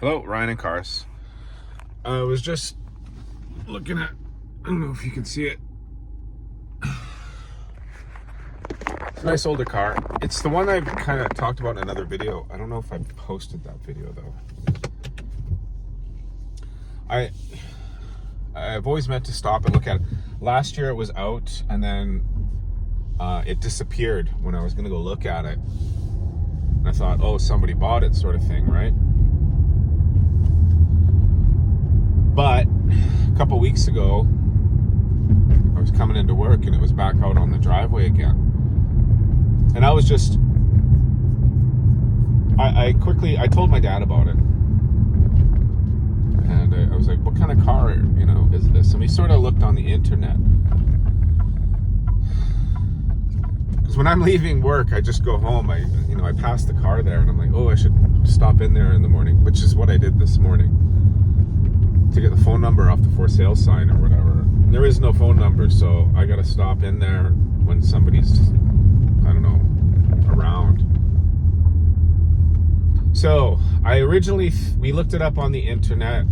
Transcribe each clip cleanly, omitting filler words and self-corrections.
Hello, Ryan and Cars. I was just looking at, I don't know if you can see it. It's a nice older car. It's the one I've kind of talked about in another video. I don't know if I posted that video though. I've always meant to stop and look at it. Last year it was out and then it disappeared when I was gonna go look at it. And I thought, oh, somebody bought it sort of thing, right? But a couple weeks ago, I was coming into work and it was back out on the driveway again. And I was just, I told my dad about it. And I was like, what kind of car, is this? And we sort of looked on the internet. Because when I'm leaving work, I just go home. I pass the car there and I'm like, oh, I should stop in there in the morning, which is what I did this morning. To get the phone number off the for sale sign or whatever. And there is no phone number, so I gotta stop in there when somebody's, I don't know, around. So we looked it up on the internet,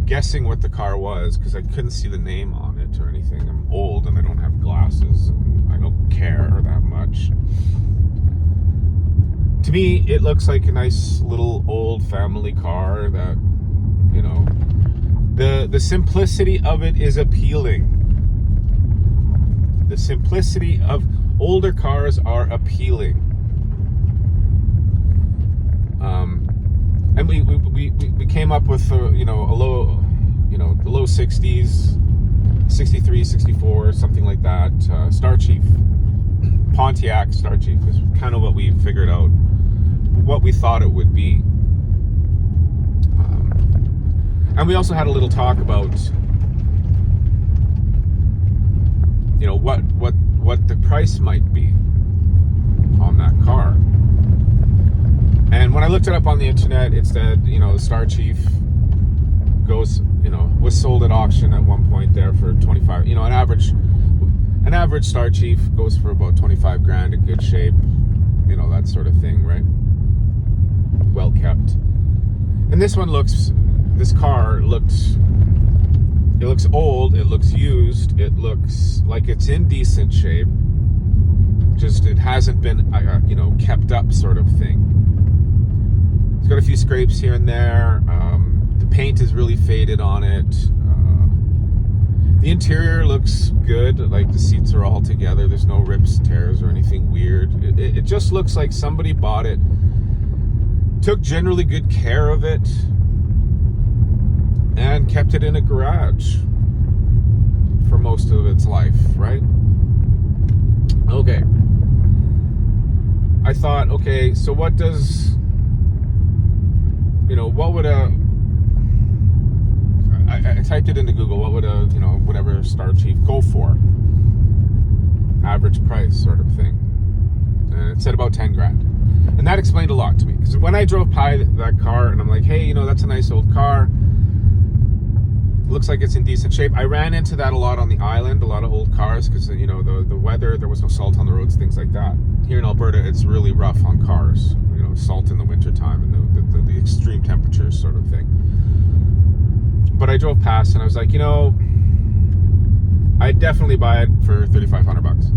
guessing what the car was, because I couldn't see the name on it or anything. I'm old and I don't have glasses and I don't care that much. To me, it looks like a nice little old family car that, the simplicity of it is appealing. The simplicity of older cars are appealing. And we came up with a low, the low 60s, 63, 64, something like that. Star Chief, Pontiac Star Chief is kind of what we figured out, what we thought it would be. And we also had a little talk about, what the price might be on that car. And when I looked it up on the internet, it said, the Star Chief was sold at auction at one point there for 25. An average Star Chief goes for about 25 grand in good shape, that sort of thing, right? Well kept. And this car looks old, it looks used, it looks like it's in decent shape, just it hasn't been kept up sort of thing. It's got a few scrapes here and there. The paint is really faded on it. The interior looks good, like the seats are all together, there's no rips, tears, or anything weird. It just looks like somebody bought it, took generally good care of it, and kept it in a garage for most of its life, right? Okay. I thought, okay, so what does, what would I typed it into Google, what would whatever Star Chief go for? Average price sort of thing. And it said about 10 grand. And that explained a lot to me. Because when I drove by that car and I'm like, hey, that's a nice old car. Looks like it's in decent shape. I ran into that a lot on the island, a lot of old cars, because the weather, there was no salt on the roads, things like that. Here in Alberta, it's really rough on cars. Salt in the wintertime and the extreme temperatures sort of thing. But I drove past and I was like, I'd definitely buy it for $3,500,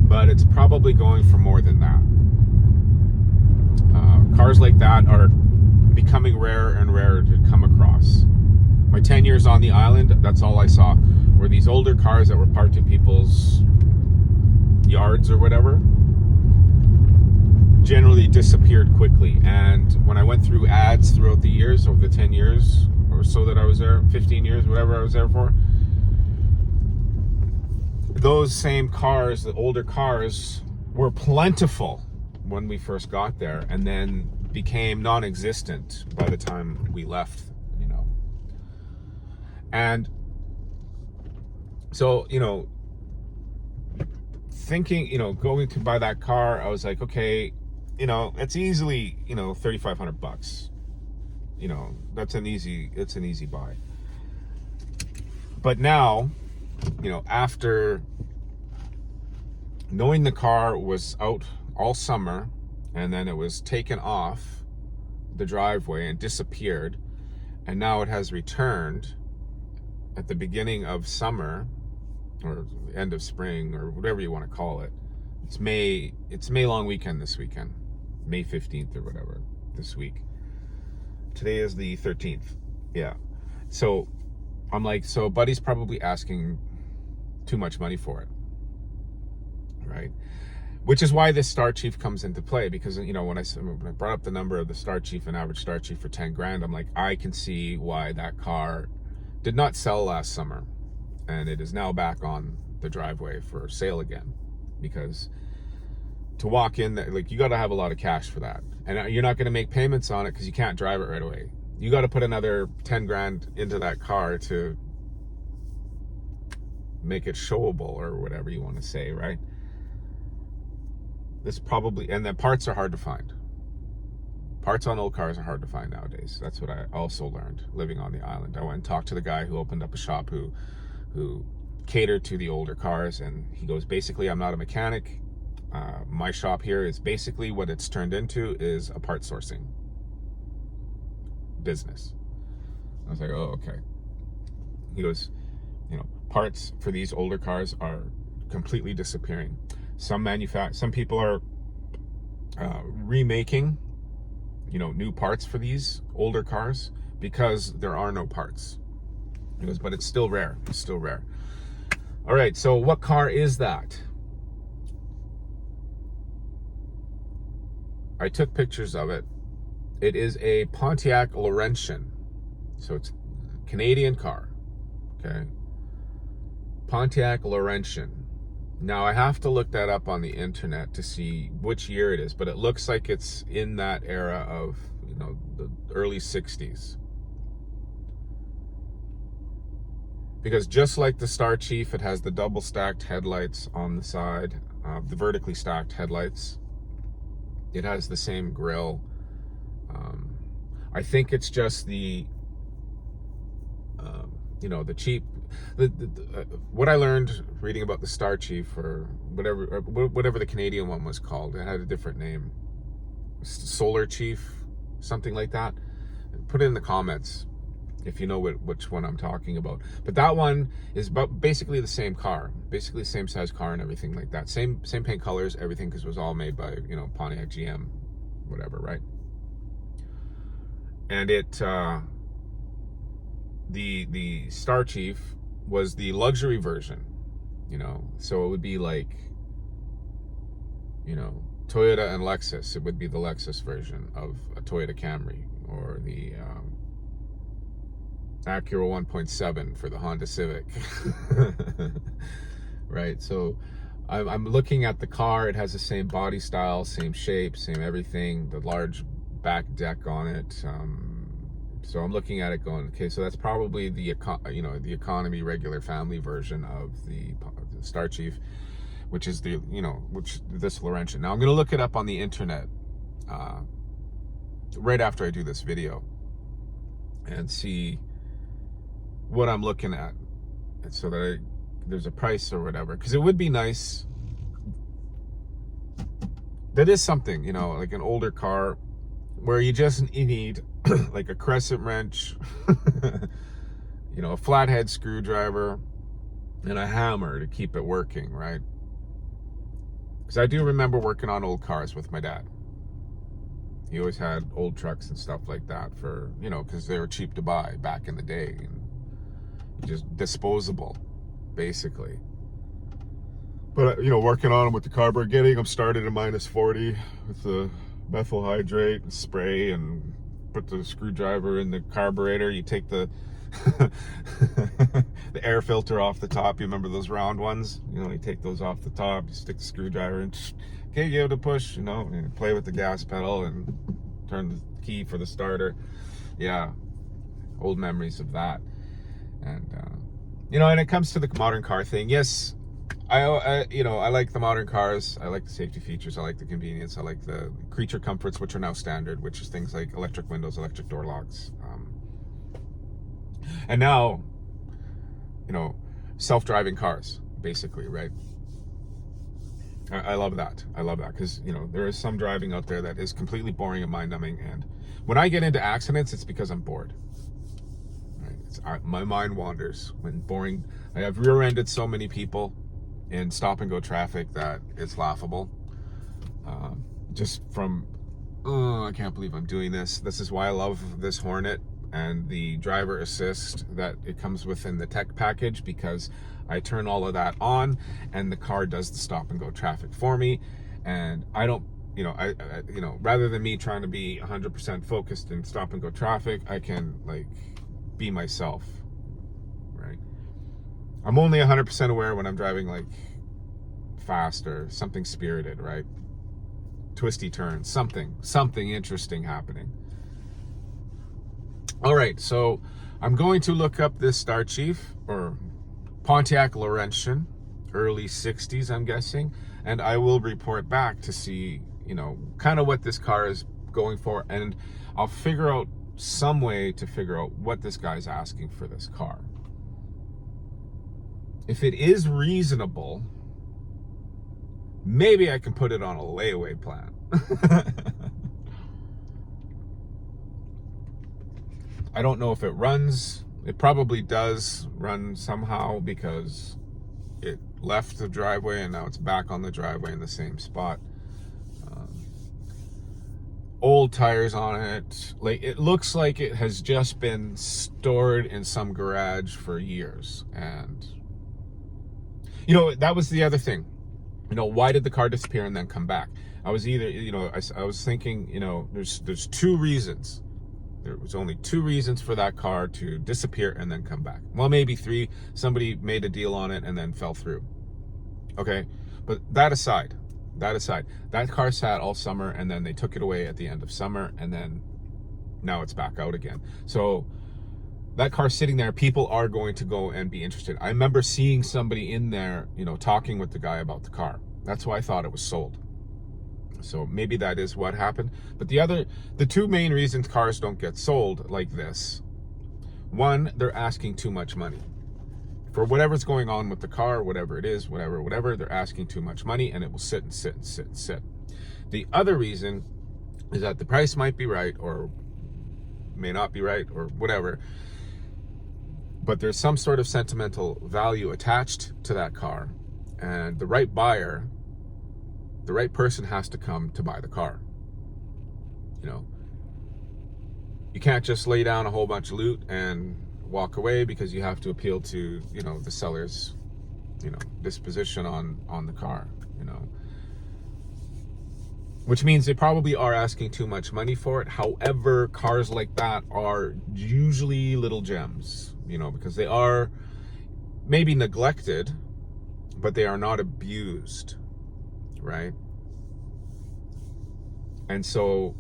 but it's probably going for more than that. Cars like that are becoming rarer and rarer to come across. My 10 years on the island, that's all I saw were these older cars that were parked in people's yards or whatever, generally disappeared quickly. And when I went through ads throughout the years, over the 10 years or so that I was there, 15 years, whatever I was there for, those same cars, the older cars, were plentiful when we first got there and then became non-existent by the time we left. And so, thinking, going to buy that car, I was like, okay, it's easily, $3,500. It's an easy buy. But now, after knowing the car was out all summer and then it was taken off the driveway and disappeared, And now it has returned at the beginning of summer, or end of spring, or whatever you want to call it. It's May long weekend this weekend, May 15th or whatever this week. Today is the 13th. Yeah. So I'm like, so buddy's probably asking too much money for it, right? Which is why this Star Chief comes into play, because, you know, when I brought up the number of the Star Chief, an average Star Chief for 10 grand, I'm like, I can see why that car did not sell last summer, and it is now back on the driveway for sale again. Because to walk in, like, you got to have a lot of cash for that, and you're not going to make payments on it because you can't drive it right away. You got to put another 10 grand into that car to make it showable, or whatever you want to say, right? This probably, and the parts are hard to find. Parts on old cars are hard to find nowadays. That's what I also learned living on the island. I went and talked to the guy who opened up a shop who catered to the older cars, and he goes, basically, I'm not a mechanic. My shop here is basically, what it's turned into is a part sourcing business. I was like, oh, okay. He goes, you know, parts for these older cars are completely disappearing. Some people are remaking, you know, new parts for these older cars because there are no parts. He goes, but it's still rare. It's still rare. All right, so what car is that? I took pictures of it. It is a Pontiac Laurentian. So it's a Canadian car. Okay. Pontiac Laurentian. Now, I have to look that up on the internet to see which year it is, but it looks like it's in that era of, you know, the early 60s. Because just like the Star Chief, it has the double stacked headlights on the side, the vertically stacked headlights. It has the same grille. I think it's just the, you know, the cheap, what I learned reading about the Star Chief, or whatever the Canadian one was called, it had a different name, Solar Chief, something like that. Put it in the comments if you know which one I'm talking about. But that one is basically the same car, basically the same size car and everything like that, same paint colors, everything, because it was all made by, you know, Pontiac, GM, whatever, right? And it the Star Chief was the luxury version, you know, so it would be like, you know, Toyota and Lexus. It would be the Lexus version of a Toyota Camry, or the Acura 1.7 for the Honda Civic. Right, so I'm looking at the car. It has the same body style, same shape, same everything, the large back deck on it. So I'm looking at it going, okay, so that's probably the economy regular family version of the Star Chief, which is the, you know, this Laurentian. Now I'm going to look it up on the internet right after I do this video and see what I'm looking at, so that there's a price or whatever, because it would be nice. That is something, you know, like an older car where you just need like a crescent wrench, you know, a flathead screwdriver, and a hammer to keep it working, right? Because I do remember working on old cars with my dad. He always had old trucks and stuff like that for, you know, because they were cheap to buy back in the day, and just disposable, basically. But, you know, working on them with the carburetor, getting them started at -40 with the methyl hydrate and spray, and put the screwdriver in the carburetor. You take the the air filter off the top. You remember those round ones? You know, you take those off the top, you stick the screwdriver in, okay, give it a push, you know, and play with the gas pedal and turn the key for the starter. Yeah, old memories of that. And you know, and it comes to the modern car thing. Yes, I you know, I like the modern cars. I like the safety features. I like the convenience. I like the creature comforts, which are now standard, which is things like electric windows, electric door locks, and now, you know, self-driving cars, basically, right? I love that. I love that, because, you know, there is some driving out there that is completely boring and mind-numbing, and when I get into accidents, it's because I'm bored. My mind wanders when boring. I have rear-ended so many people in stop and go traffic that it's laughable. Just from, oh, I can't believe I'm doing this. This is why I love this Hornet and the driver assist that it comes with in the tech package, because I turn all of that on and the car does the stop and go traffic for me. And I don't, I rather than me trying to be 100% focused in stop and go traffic, I can like be myself, right? I'm only 100% aware when I'm driving like fast or something spirited, right? Twisty turns, something interesting happening. All right, so I'm going to look up this Star Chief, or Pontiac Laurentian, early 60s, I'm guessing, and I will report back to see, kind of what this car is going for, and I'll figure out some way to figure out what this guy's asking for this car. If it is reasonable, maybe I can put it on a layaway plan. I don't know if it runs. It probably does run somehow, because it left the driveway and now it's back on the driveway in the same spot. Old tires on it. Like, it looks like it has just been stored in some garage for years. And that was the other thing. Why did the car disappear and then come back? I was either, I was thinking, there's two reasons. There was only two reasons for that car to disappear and then come back. Well, maybe three. Somebody made a deal on it and then fell through. Okay, but that aside, that car sat all summer and then they took it away at the end of summer, and then now it's back out again. So that car sitting there, people are going to go and be interested. I remember seeing somebody in there, talking with the guy about the car. That's why I thought it was sold. So maybe that is what happened. But the two main reasons cars don't get sold like this: one, they're asking too much money. For whatever's going on with the car, whatever it is, whatever, they're asking too much money, and it will sit and sit and sit and sit. The other reason is that the price might be right, or may not be right, or whatever, but there's some sort of sentimental value attached to that car, and the right buyer, the right person has to come to buy the car. You can't just lay down a whole bunch of loot and walk away, because you have to appeal to, the seller's, disposition on the car, which means they probably are asking too much money for it. However, cars like that are usually little gems, because they are maybe neglected, but they are not abused, right? And so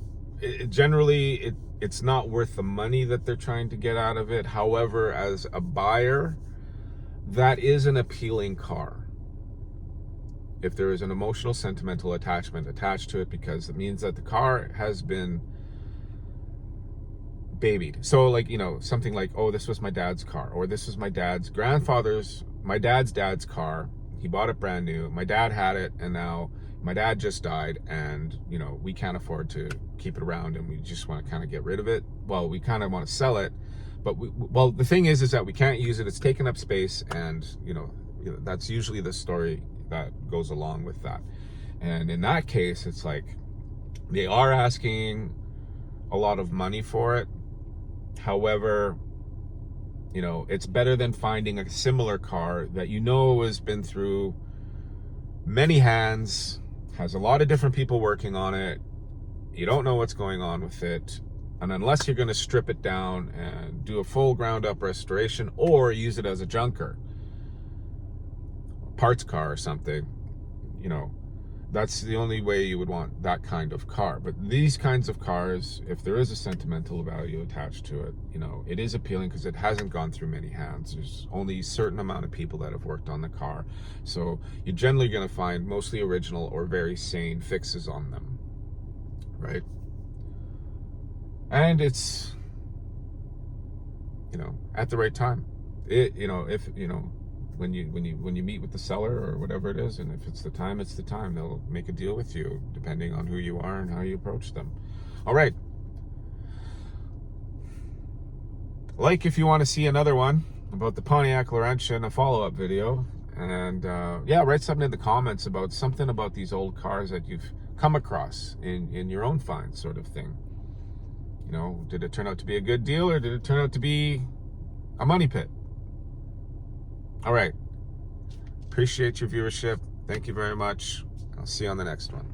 generally it's not worth the money that they're trying to get out of it. However, as a buyer, that is an appealing car if there is an emotional, sentimental attachment attached to it, because it means that the car has been babied. So like, something like, oh, this was my dad's car, or this was my dad's dad's car. He bought it brand new. My dad had it, and now my dad just died, and we can't afford to keep it around, and we just want to kind of get rid of it. Well, we kind of want to sell it, but the thing is that we can't use it. It's taking up space, and that's usually the story that goes along with that. And in that case, it's like they are asking a lot of money for it. However, it's better than finding a similar car that has been through many hands, has a lot of different people working on it. You don't know what's going on with it. And unless you're going to strip it down and do a full ground up restoration, or use it as a junker, parts car or something, that's the only way you would want that kind of car. But these kinds of cars, if there is a sentimental value attached to it, it is appealing because it hasn't gone through many hands. There's only a certain amount of people that have worked on the car. So you're generally going to find mostly original or very sane fixes on them, right? And it's, at the right time. When you meet with the seller or whatever it is, and if it's the time, it's the time. They'll make a deal with you depending on who you are and how you approach them. All right. Like if you want to see another one about the Pontiac Laurentian, a follow-up video. And yeah, write something in the comments about something about these old cars that you've come across in your own find, sort of thing. You know, did it turn out to be a good deal, or did it turn out to be a money pit? All right. Appreciate your viewership. Thank you very much. I'll see you on the next one.